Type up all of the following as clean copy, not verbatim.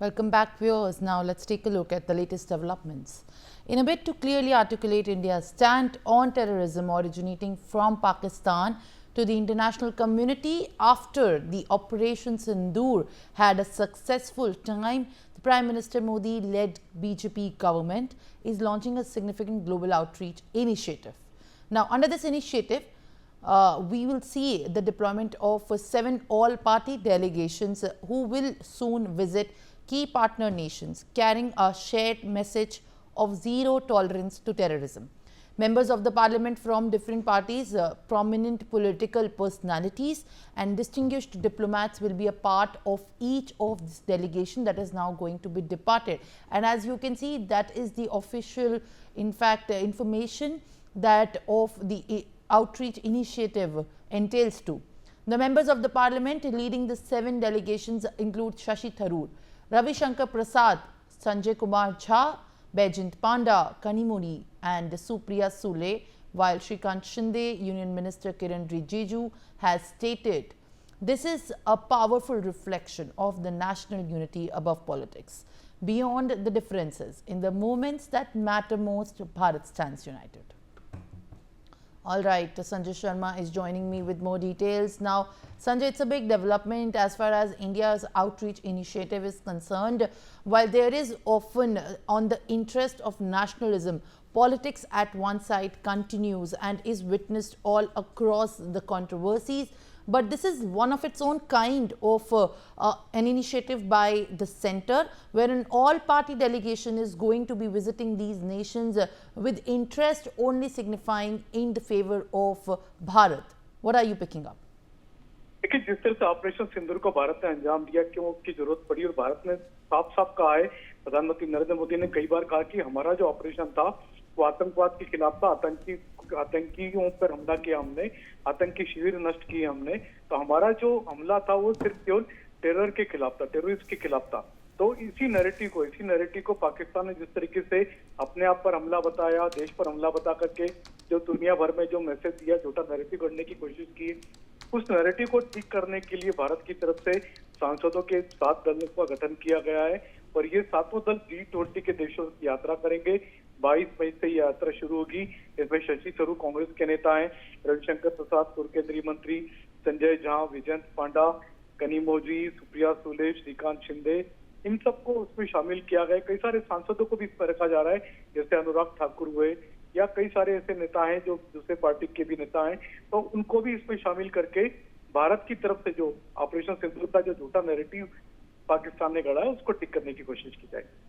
Welcome back, viewers. Now let's take a look at the latest developments. In a bid to clearly articulate India's stand on terrorism originating from Pakistan to the international community after the Operation Sindoor had a successful time, the Prime Minister Modi-led BJP government is launching a significant global outreach initiative. Now, under this initiative, we will see the deployment of 7 all-party delegations who will soon visit key partner nations, carrying a shared message of zero tolerance to terrorism. Members of the parliament from different parties, prominent political personalities and distinguished diplomats will be a part of each of this delegation that is now going to be departed. And as you can see, that is the official, in fact, information that of the outreach initiative entails to. The members of the parliament leading the 7 delegations include Shashi Tharoor, Ravi Shankar Prasad, Sanjay Kumar Jha, Baijent Panda, Kanimoni and Supriya Sule, while Shrikant Shinde, Union Minister Kiran Rijiju has stated this is a powerful reflection of the national unity above politics. Beyond the differences, in the moments that matter most, Bharat stands united. All right, Sanjay Sharma is joining me with more details. Now, Sanjay, it's a big development as far as India's outreach initiative is concerned. While there is often on the interest of nationalism, politics at one side continues and is witnessed all across the controversies. But this is one of its own kind of an initiative by the centre, where an all-party delegation is going to be visiting these nations with interest only signifying in the favour of Bharat. What are you picking up? देखिए, जिस तरह से operation सिंदूर को भारत ने अंजाम दिया, क्यों उसकी जरूरत पड़ी, और भारत ने साफ साफ कहा है, प्रधानमंत्री नरेंद्र मोदी ने कई बार कहा कि हमारा जो ऑपरेशन था वो आतंकवाद के खिलाफ था, आतंकियों पर हमला किया हमने, आतंकी शिविर नष्ट किए हमने। तो हमारा जो हमला था वो सिर्फ केवल टेरर के खिलाफ था, टेररिस्ट के खिलाफ था। तो इसी नैरेटिव को पाकिस्तान ने जिस तरीके से अपने आप पर हमला बताया, देश पर हमला बता करके जो दुनिया भर में जो मैसेज दिया, झूठा नैरेटिव करने की कोशिश की, उस नैरेटिव को ठीक करने के लिए भारत की तरफ से सांसदों के 7 दलों का गठन किया गया है और ये 7 दल G20 के देशों की यात्रा करेंगे। 22 मई से ये यात्रा शुरू होगी। इसमें शशि थरूर कांग्रेस के नेता हैं, रविशंकर प्रसाद पूर्व केंद्रीय मंत्री, संजय झा, विजयंत पांडा, कनिमोजी, सुप्रिया सुले, श्रीकांत शिंदे, इन सबको उसमें शामिल किया गया। कई सारे सांसदों को भी इसमें रखा जा रहा है, जैसे अनुराग ठाकुर हुए या कई सारे ऐसे नेता हैं जो दूसरे पार्टी के भी नेता हैं, तो उनको भी इसमें शामिल करके भारत की तरफ से जो ऑपरेशन सिंदूर का जो झूठा नैरेटिव पाकिस्तान ने गढ़ा है उसको ठीक करने की कोशिश की जाएगी।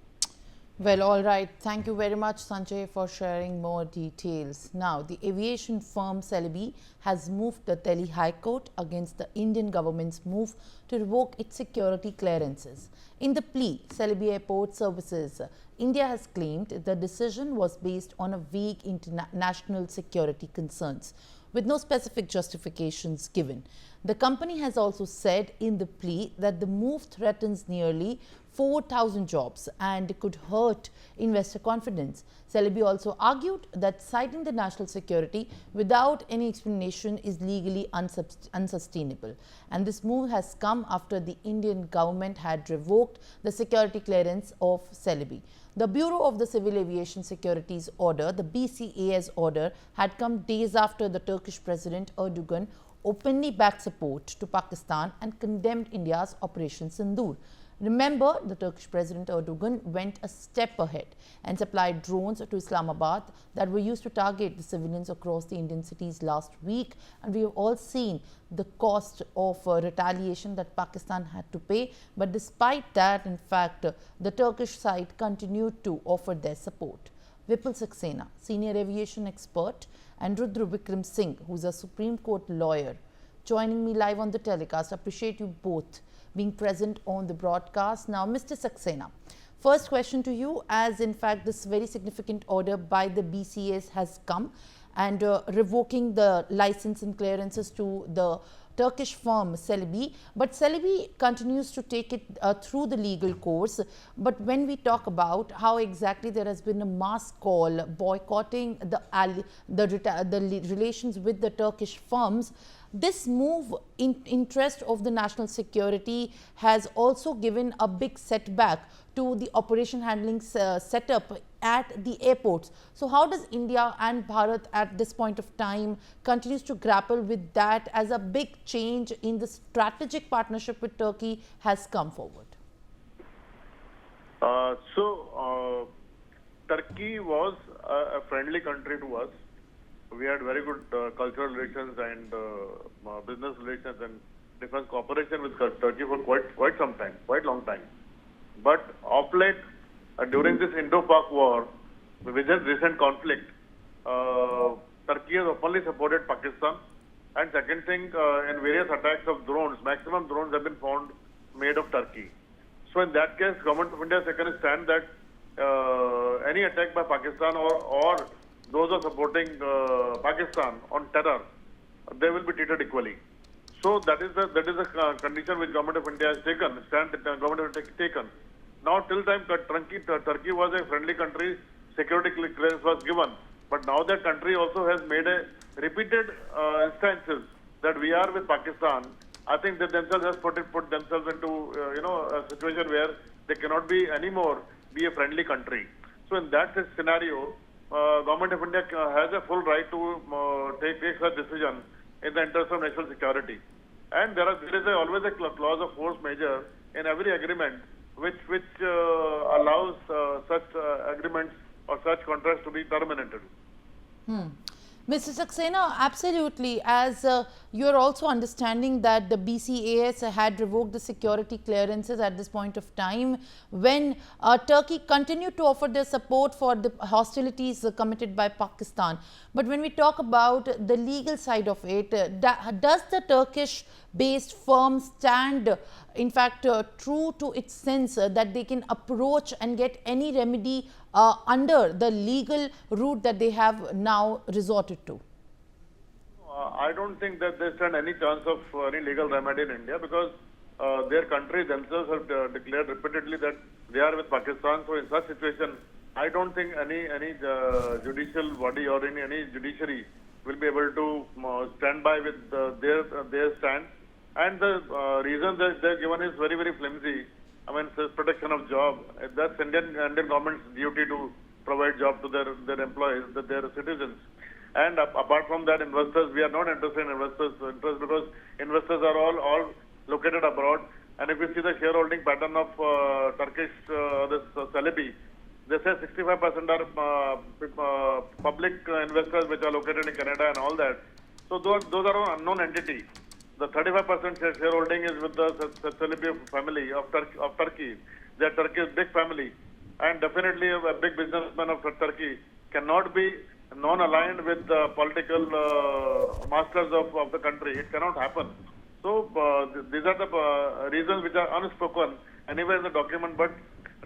Well, all right. Thank you very much, Sanjay, for sharing more details. Now, the aviation firm Celby has moved the Delhi High Court against the Indian government's move to revoke its security clearances. In the plea, Celby Airport Services, India has claimed the decision was based on a vague international security concerns, with no specific justifications given. The company has also said in the plea that the move threatens nearly 4,000 jobs and could hurt investor confidence. Celby also argued that citing the national security without any explanation is legally unsustainable. And this move has come after the Indian government had revoked the security clearance of Celby. The Bureau of the Civil Aviation Securities Order, the BCAS order, had come days after the Turkish President Erdogan openly backed support to Pakistan and condemned India's Operation Sindoor. Remember, the Turkish President Erdogan went a step ahead and supplied drones to Islamabad that were used to target the civilians across the Indian cities last week, and we have all seen the cost of retaliation that Pakistan had to pay. But despite that, in fact, the Turkish side continued to offer their support. Vipul Saxena, senior aviation expert, and Rudra Vikram Singh, who's a Supreme Court lawyer, joining me live on the telecast. Appreciate you both being present on the broadcast. Now, Mr. Saxena, first question to you, as in fact this very significant order by the BCAS has come and revoking the license and clearances to the Turkish firm Celby, but Celby continues to take it through the legal course. But when we talk about how exactly there has been a mass call boycotting the relations with the Turkish firms, this move in interest of the national security has also given a big setback to the operation handling setup at the airports. So how does India and Bharat at this point of time continues to grapple with that as a big change in the strategic partnership with Turkey has come forward? Turkey was a friendly country to us. We had very good cultural relations and business relations and defense cooperation with Turkey for quite some time, quite long time. But of late, during this Indo-Pak war, with this recent conflict, Turkey has openly supported Pakistan. And second thing, in various attacks of drones, maximum drones have been found made of Turkey. So in that case, Government of India has taken a stand that any attack by Pakistan or those who are supporting Pakistan on terror, they will be treated equally. So that is the condition which Government of India has taken, stand Government of India has taken. Now till time Turkey was a friendly country, security clearance was given. But now that country also has made a repeated instances that we are with Pakistan. I think they themselves has put themselves into a situation where they cannot be anymore be a friendly country. So in that scenario, Government of India has a full right to take such decision in the interest of national security. And there is always a clause of force majeure in every agreement which allows such agreements or such contracts to be terminated. Mr. Saxena, absolutely. As you are also understanding that the BCAS had revoked the security clearances at this point of time when Turkey continued to offer their support for the hostilities committed by Pakistan. But when we talk about the legal side of it, does the Turkish-based firm stand, in fact, true to its sense that they can approach and get any remedy under the legal route that they have now resorted to? I don't think that they stand any chance of any legal remedy in India because their country themselves have declared repeatedly that they are with Pakistan. So in such situation, I don't think any judicial body or any judiciary will be able to stand by with their stand. And the reason that they're given is very, very flimsy. I mean, it's protection of job. That's Indian government's duty to provide job to their employees, their citizens. And apart from that, investors, we are not interested in investors' interest because investors are all located abroad. And if you see the shareholding pattern of Turkish, this Celby, they say 65% are public investors which are located in Canada and all that. So those are an unknown entity. The 35% shareholding is with the Celby family of Turkey. They are Turkey's big family. And definitely a big businessman of Turkey cannot be non-aligned with the political masters of the country. It cannot happen. So these are the reasons which are unspoken anywhere in the document. But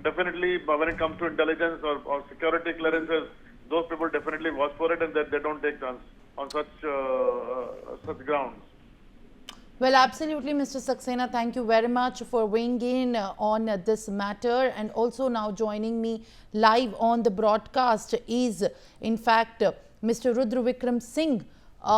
definitely when it comes to intelligence or security clearances, those people definitely watch for it and they don't take chance on such grounds. Well, absolutely, Mr. Saxena. Thank you very much for weighing in on this matter. And also now joining me live on the broadcast is, in fact, Mr. Rudra Vikram Singh,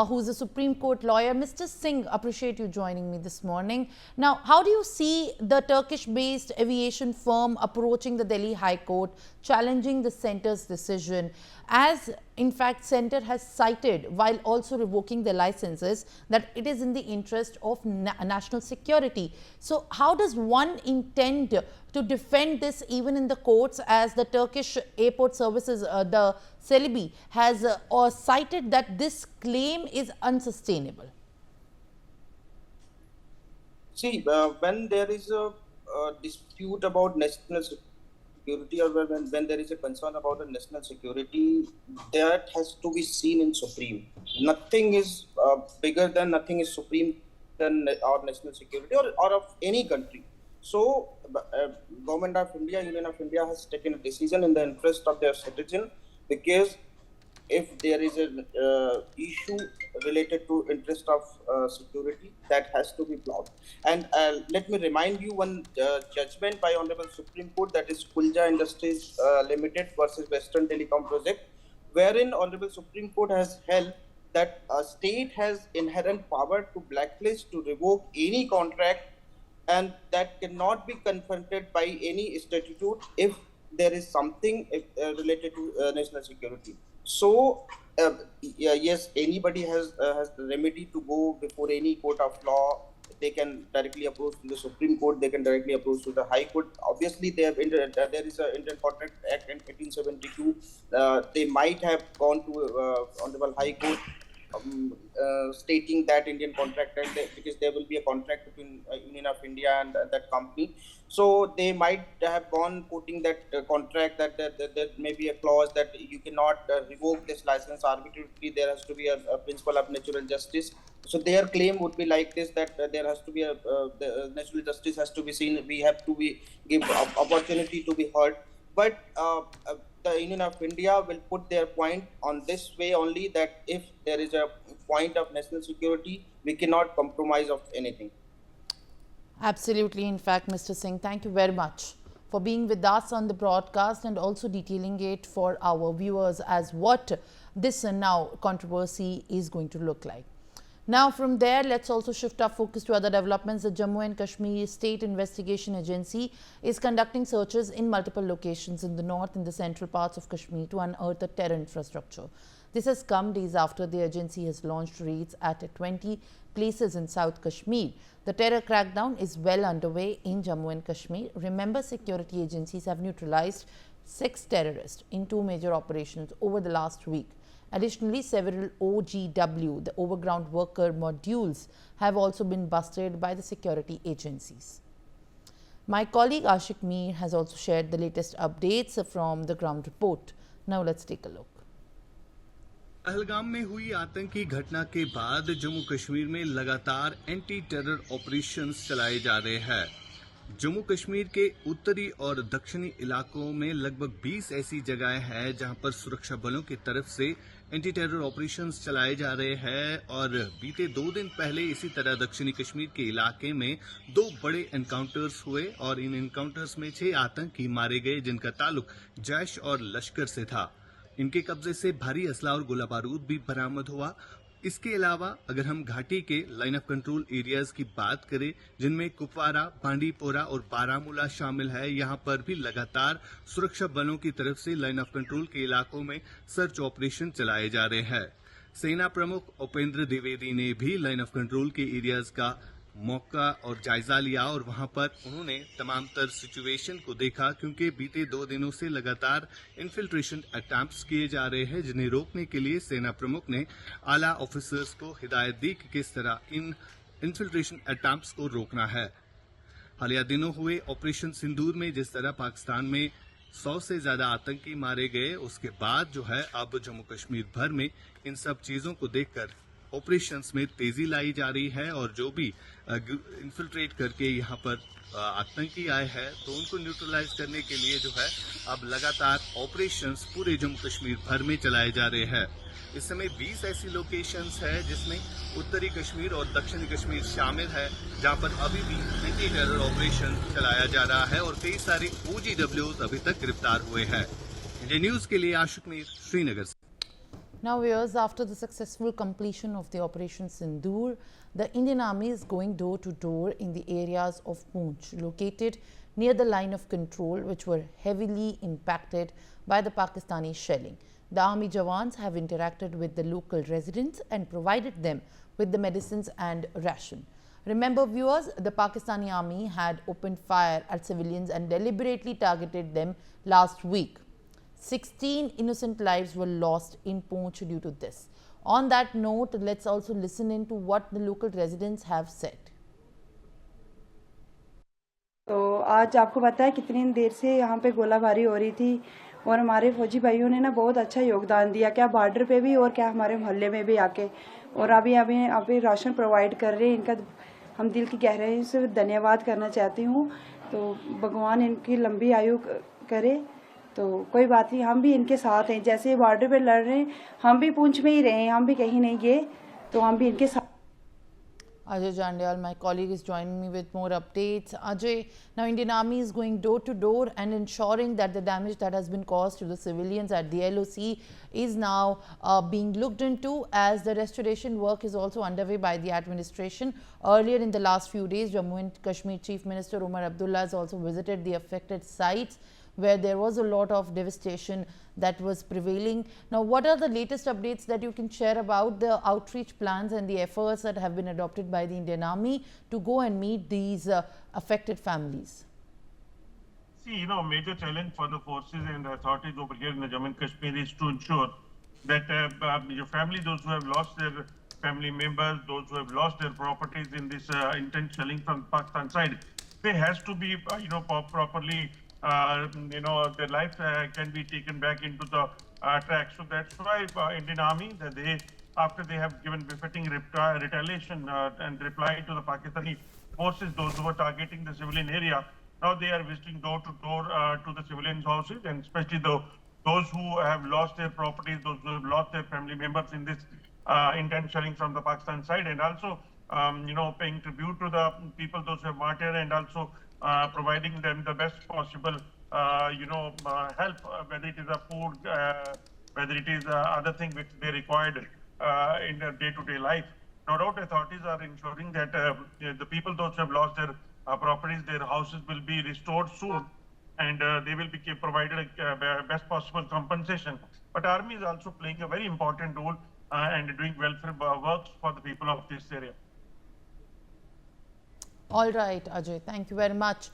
who's a Supreme Court lawyer. Mr. Singh, appreciate you joining me this morning. Now, how do you see the Turkish-based aviation firm approaching the Delhi High Court, challenging the centre's decision? As, in fact, centre has cited, while also revoking the licenses, that it is in the interest of national security. So how does one intend to defend this even in the courts, as the Turkish airport services, the Celby, has cited that this claim is unsustainable? See, when there is a dispute about national security, or when there is a concern about the national security, that has to be seen in Supreme. Nothing is bigger than, nothing is supreme than our national security or of any country. So, Government of India, Union of India has taken a decision in the interest of their citizen, because if there is an issue related to interest of security, that has to be blocked. And let me remind you one judgment by Honorable Supreme Court, that is Kulja Industries Limited versus Western Telecom Project, wherein Honorable Supreme Court has held that a state has inherent power to blacklist, to revoke any contract, and that cannot be confronted by any statute if there is something related to national security. So, yes, anybody has the remedy to go before any court of law. They can directly approach to the Supreme Court. They can directly approach to the High Court. Obviously, there is a Indian Contract Act in 1872. They might have gone to Honorable High Court, stating that Indian Contract Act, because there will be a contract between Union of India and that company. So they might have gone quoting that contract that there may be a clause that you cannot revoke this license arbitrarily. There has to be a principle of natural justice. So their claim would be like this, that there has to be the natural justice has to be seen. We have to give opportunity to be heard. But the Union of India will put their point on this way only, that if there is a point of national security, we cannot compromise of anything. Absolutely. In fact, Mr. Singh, thank you very much for being with us on the broadcast and also detailing it for our viewers as what this now controversy is going to look like. Now, from there, let's also shift our focus to other developments. The Jammu and Kashmir State Investigation Agency is conducting searches in multiple locations in the north and the central parts of Kashmir to unearth the terror infrastructure. This has come days after the agency has launched raids at 20 places in South Kashmir. The terror crackdown is well underway in Jammu and Kashmir. Remember, security agencies have neutralized 6 terrorists in 2 major operations over the last week. Additionally, several OGW, the overground worker modules, have also been busted by the security agencies. My colleague Ashik Mir has also shared the latest updates from the ground report. Now let's take a look. Pahalgam में हुई आतंकी घटना के बाद जम्मू कश्मीर में लगातार anti terror operations चलाए जा रहे हैं। जम्मू कश्मीर के उत्तरी और दक्षिणी इलाकों में लगभग 20 ऐसी जगहें हैं जहां पर सुरक्षा बलों की तरफ से एंटी टेरर ऑपरेशंस चलाए जा रहे हैं और बीते 2 दिन पहले इसी तरह दक्षिणी कश्मीर के इलाके में 2 बड़े एनकाउंटर्स हुए और इन एनकाउंटर्स में 6 आतंकी मारे गए जिनका ताल्लुक जैश और लश्कर से था। इनके कब्जे से भारी असला और गोला बारूद भी बरामद हुआ। इसके अलावा अगर हम घाटी के लाइन ऑफ कंट्रोल एरियाज की बात करें, जिनमें कुपवारा, बांडीपोरा और बारामूला शामिल है, यहां पर भी लगातार सुरक्षा बलों की तरफ से लाइन ऑफ कंट्रोल के इलाकों में सर्च ऑपरेशन चलाए जा रहे हैं। सेना प्रमुख उपेंद्र द्विवेदी ने भी लाइन ऑफ कंट्रोल के एरियाज का मौका और जायजा लिया और वहां पर उन्होंने तमाम तर सिचुएशन को देखा, क्योंकि बीते 2 दिनों से लगातार इन्फिल्ट्रेशन अटैम्प्ट्स किए जा रहे हैं, जिन्हें रोकने के लिए सेना प्रमुख ने आला ऑफिसर्स को हिदायत दी कि किस तरह इन इन्फिल्ट्रेशन अटैम्प्ट्स को रोकना है। हालिया दिनों हुए ऑपरेशन सिंदूर में जिस तरह पाकिस्तान में 100 से ज्यादा आतंकी मारे गए, उसके बाद जो है अब जम्मू कश्मीर भर में इन सब चीजों को देखकर ऑपरेशंस में तेजी लाई जा रही है और जो भी इन्फिल्ट्रेट करके यहाँ पर आतंकी आए हैं तो उनको न्यूट्रलाइज करने के लिए जो है अब लगातार ऑपरेशंस पूरे जम्मू कश्मीर भर में चलाए जा रहे हैं। इस समय 20 ऐसी लोकेशंस है जिसमें उत्तरी कश्मीर और दक्षिणी कश्मीर शामिल है, जहां पर अभी भी एंटी टेरर ऑपरेशन चलाया जा रहा है और कई सारे OGWs अभी तक गिरफ्तार हुए हैं। इंडिया न्यूज के लिए आशिक मीर, श्रीनगर से। Now, viewers, after the successful completion of the Operation Sindoor, the Indian Army is going door to door in the areas of Poonch, located near the line of control, which were heavily impacted by the Pakistani shelling. The Army Jawans have interacted with the local residents and provided them with the medicines and ration. Remember, viewers, the Pakistani Army had opened fire at civilians and deliberately targeted them last week. 16 innocent lives were lost in Poonch due to this. On that note, let's also listen in to what the local residents have said. तो आज आपको पता है कितनी देर से यहाँ पे गोलाबारी हो रही थी और हमारे फौजी भाइयों ने ना बहुत अच्छा योगदान दिया, क्या बॉर्डर पे भी और क्या हमारे मोहल्ले में भी आके, और अभी राशन प्रोवाइड कर रहे हैं। इनका हम दिल की गहराई से धन्यवाद करना चाहती हूँ। तो भगवान इनकी लंबी आयु करे। तो कोई बात नहीं, हम भी इनके साथ हैं। जैसे बॉर्डर पे लड़ रहे हैं, हम भी पूंछ में ही रहे, हम भी कहीं नहीं गए, तो हम भी इनके साथ। Ajay Jandyal, my colleague, is joining me with more updates. Ajay, now Indian Army is going door to door and ensuring that the damage that has been caused to the civilians at the LOC is now being looked into, as the restoration work is also underway by the administration. Earlier in the last few days, Jammu and Kashmir Chief Minister Umar Abdullah has also visited the affected sites where there was a lot of devastation that was prevailing. Now, what are the latest updates that you can share about the outreach plans and the efforts that have been adopted by the Indian Army to go and meet these affected families? See, major challenge for the forces and the authorities over here in the Jammu and Kashmir is to ensure that your family, those who have lost their family members, those who have lost their properties in this intense shelling from Pakistan side, they has to be, properly their life can be taken back into the track. So that's why Indian Army, that after they have given befitting retaliation and reply to the Pakistani forces, those who were targeting the civilian area, now they are visiting door to door to the civilian houses, and especially those who have lost their properties, those who have lost their family members in this intense shelling from the Pakistan side, and also paying tribute to the people, those who have martyred, and also providing them the best possible, help, whether it is a food, whether it is other thing which they required in their day-to-day life. No doubt authorities are ensuring that the people, those who have lost their properties, their houses will be restored soon, and they will be provided best possible compensation. But Army is also playing a very important role and doing welfare works for the people of this area. All right, Ajay, thank you very much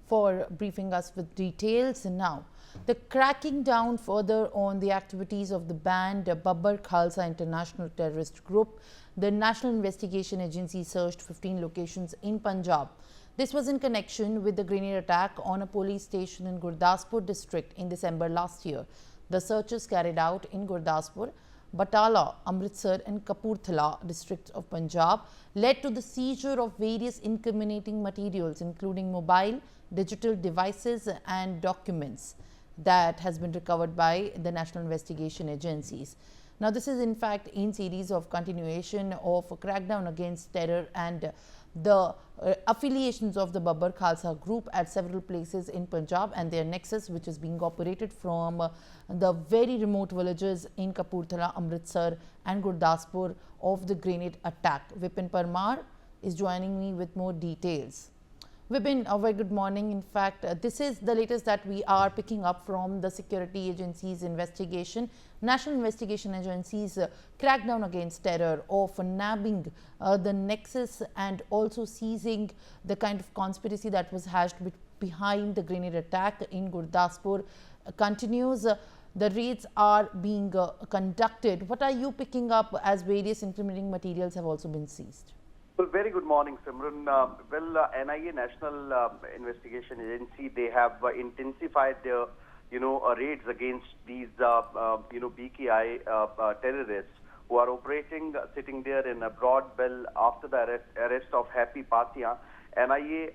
for briefing us with details. And now, the cracking down further on the activities of the banned Babbar Khalsa international terrorist group. The National Investigation Agency searched 15 locations in Punjab. This was in connection with the grenade attack on a police station in Gurdaspur district in December last year. The searches carried out in Gurdaspur, Batala, Amritsar and Kapurthala districts of Punjab led to the seizure of various incriminating materials, including mobile, digital devices and documents that has been recovered by the National Investigation Agencies. Now, this is in fact in series of continuation of a crackdown against terror and the affiliations of the Babbar Khalsa group at several places in Punjab and their nexus, which is being operated from the very remote villages in Kapurthala, Amritsar and Gurdaspur of the grenade attack. Vipin Parmar is joining me with more details. Vipin, a very good morning. In fact, this is the latest that we are picking up from the security agency's investigation. National Investigation Agency's crackdown against terror of nabbing the nexus and also seizing the kind of conspiracy that was hatched behind the grenade attack in Gurdaspur continues. The raids are being conducted. What are you picking up as various incriminating materials have also been seized? Well, very good morning, Simran. NIA National Investigation Agency, they have intensified their, raids against these, BKI terrorists who are operating, sitting there in a broad bell after the arrest of Happy Patia. NIA,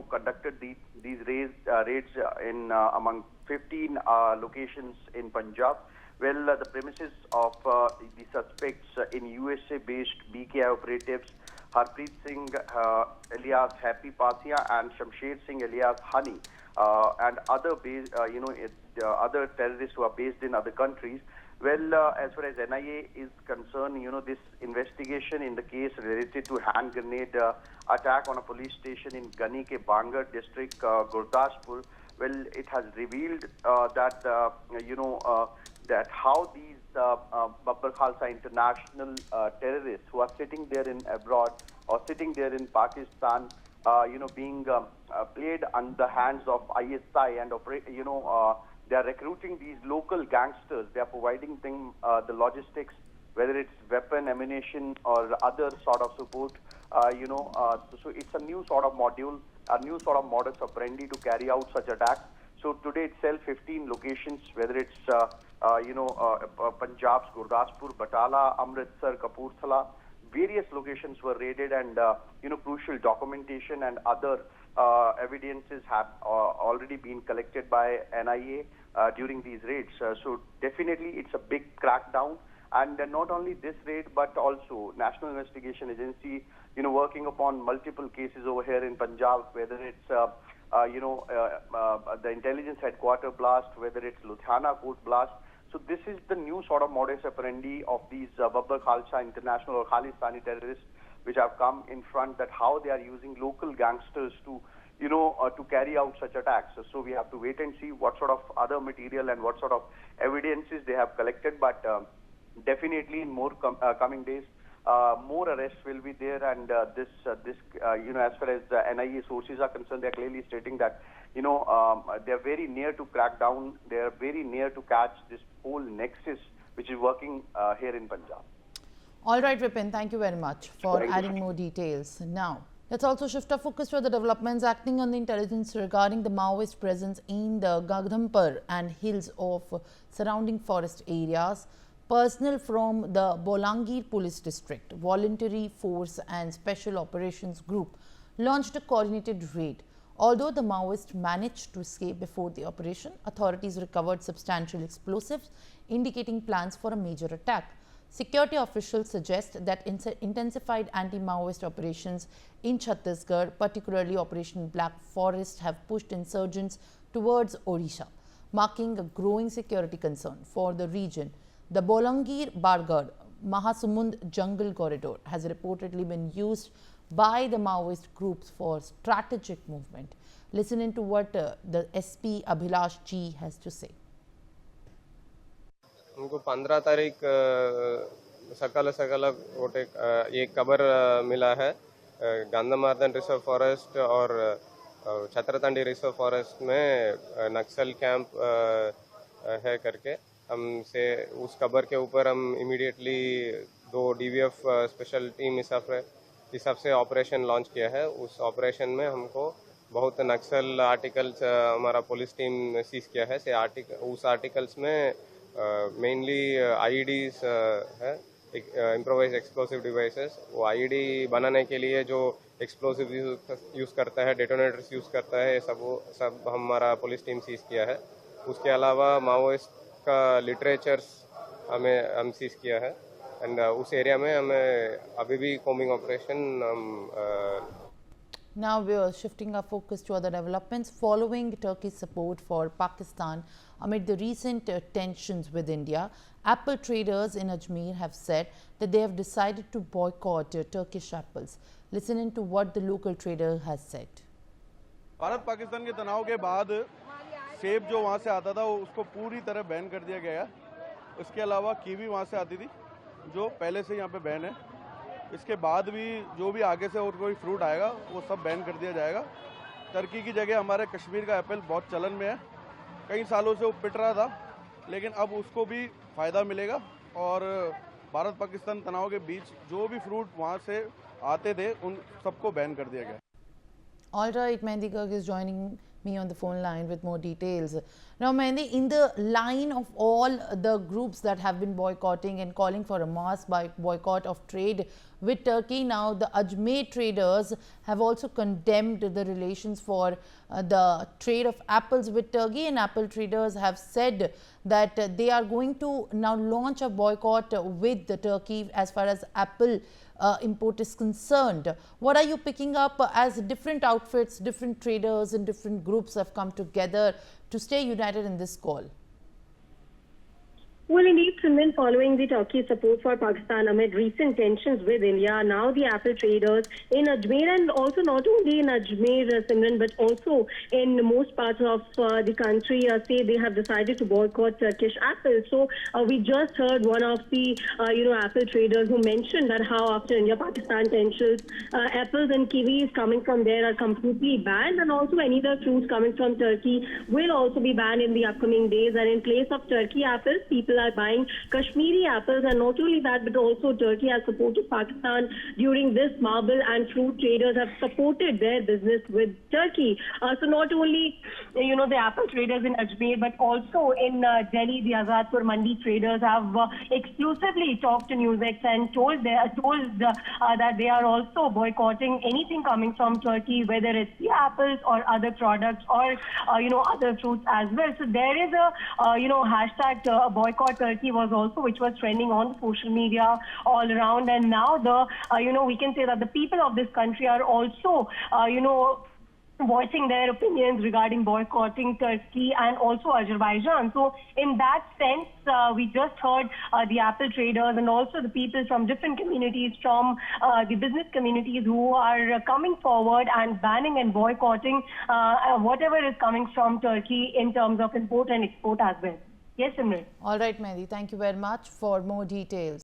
conducted these raids in among 15 locations in Punjab. Well, the premises of the suspects in USA-based BKI operatives Harpreet Singh alias Happy Patia and Shamsher Singh alias Honey and other other terrorists who are based in other countries. Well, as far as NIA is concerned, this investigation in the case related to hand grenade attack on a police station in Gani ke Bangar district, Gurdaspur. Well, it has revealed that that how these Babbar Khalsa international terrorists who are sitting there in abroad or sitting there in Pakistan, being played on the hands of ISI and they are recruiting these local gangsters. They are providing them the logistics, whether it's weapon, ammunition, or other sort of support. So it's a new sort of module, a new sort of modus operandi to carry out such attacks. So today itself, 15 locations, whether it's Punjab's Gurdaspur, Batala, Amritsar, Kapurthala, various locations were raided, and crucial documentation and other evidences have already been collected by NIA during these raids. So definitely it's a big crackdown, and not only this raid but also National Investigation Agency working upon multiple cases over here in Punjab, whether it's the intelligence headquarter blast, whether it's Ludhiana court blast. So this is the new sort of modus operandi of these Babbar Khalsa international or Khalistani terrorists, which have come in front, that how they are using local gangsters to to carry out such attacks. So we have to wait and see what sort of other material and what sort of evidences they have collected. But definitely in more coming days, more arrests will be there. And as far as the NIA sources are concerned, they are clearly stating that they are very near to crack down. They are very near to catch this whole nexus which is working here in Punjab. All right, Vipin, thank you very much for adding more details. Now, let's also shift our focus to the developments acting on the intelligence regarding the Maoist presence in the Gagdampur and hills of surrounding forest areas. Personnel from the Bolangir Police District, Voluntary Force and Special Operations Group launched a coordinated raid. Although the Maoists managed to escape before the operation, authorities recovered substantial explosives, indicating plans for a major attack. Security officials suggest that intensified anti-Maoist operations in Chhattisgarh, particularly Operation Black Forest, have pushed insurgents towards Odisha, marking a growing security concern for the region. The Bolangir-Bargarh Mahasumund jungle corridor has reportedly been used by the Maoist groups for strategic movement. Listen into what the SP Abhilash G has to say. उनको 15 तारीख सकल एक खबर मिला है गांधीमार्दन reserve forest और छत्रतंडी reserve forest में नक्सल camp है करके हमसे उस खबर के ऊपर हम इमीडिएटली 2 DVF स्पेशल टीम हिसाब से ऑपरेशन लॉन्च किया है। उस ऑपरेशन में हमको बहुत नक्सल आर्टिकल्स हमारा पुलिस टीम सीज किया है। उस आर्टिकल्स में मेनली IEDs है, इम्प्रोवाइज एक्सप्लोसिव डिवाइसेस। वो IED बनाने के लिए जो एक्सप्लोसिव यूज़ करता है, डेटोनेटर्स यूज़ करता है, सब हमारा पुलिस टीम सीज किया है। उसके अलावा माओइस्ट का लिटरेचर्स हम सीज किया है एंड उस एरिया में हमें अभी भी combing operation. Now we are shifting our focus to other developments following Turkey's support for Pakistan amid the recent tensions with India. Apple traders in Ajmer have said that they have decided to boycott Turkish apples. Listen in to what the local trader has said. Bharat Pakistan के तनाव के बाद सेब जो वहाँ से आता था उसको पूरी तरह बैन कर दिया गया है। इसके अलावा कीवी वहाँ से आती थी जो पहले से यहाँ पे बैन है। इसके बाद भी जो भी आगे से और कोई फ्रूट आएगा वो सब बैन कर दिया जाएगा। टर्की की जगह हमारे कश्मीर का एप्पल बहुत चलन में है। कई सालों से वो पिट रहा था लेकिन अब उसको भी फ़ायदा मिलेगा और भारत पाकिस्तान तनाव के बीच जो भी फ्रूट वहाँ से आते थे उन सबको बैन कर दिया गया। All right, Mehndi Garg is joining me on the phone line with more details. Now, Mehndi, in the line of all the groups that have been boycotting and calling for a mass boycott of trade with Turkey, now the Ajmer traders have also condemned the relations for the trade of apples with Turkey, and apple traders have said that they are going to now launch a boycott with the Turkey as far as apple import is concerned. What are you picking up as different outfits, different traders and different groups have come together to stay united in this call? Well, indeed, Simran, following the Turkey support for Pakistan amid recent tensions with India, now the apple traders in Ajmer, and also not only in Ajmer, Simran, but also in most parts of the country, say they have decided to boycott Turkish apples. So we just heard one of the, apple traders who mentioned that how after India-Pakistan tensions, apples and kiwis coming from there are completely banned, and also any other fruits coming from Turkey will also be banned in the upcoming days. And in place of Turkey apples, people are buying Kashmiri apples, and not only that, but also Turkey has supported Pakistan during this marble, and fruit traders have supported their business with Turkey. So not only, the apple traders in Ajmer, but also in Delhi, the Azadpur Mandi traders have exclusively talked to Newsx and told that they are also boycotting anything coming from Turkey, whether it's the apples or other products or, other fruits as well. So there is a, hashtag boycott boycott Turkey was also, which was trending on social media all around. And now we can say that the people of this country are also, voicing their opinions regarding boycotting Turkey and also Azerbaijan. So in that sense, we just heard the Apple traders and also the people from different communities, from the business communities, who are coming forward and banning and boycotting whatever is coming from Turkey in terms of import and export as well. Yes, Simran. All right, Mehdi, thank you very much for more details.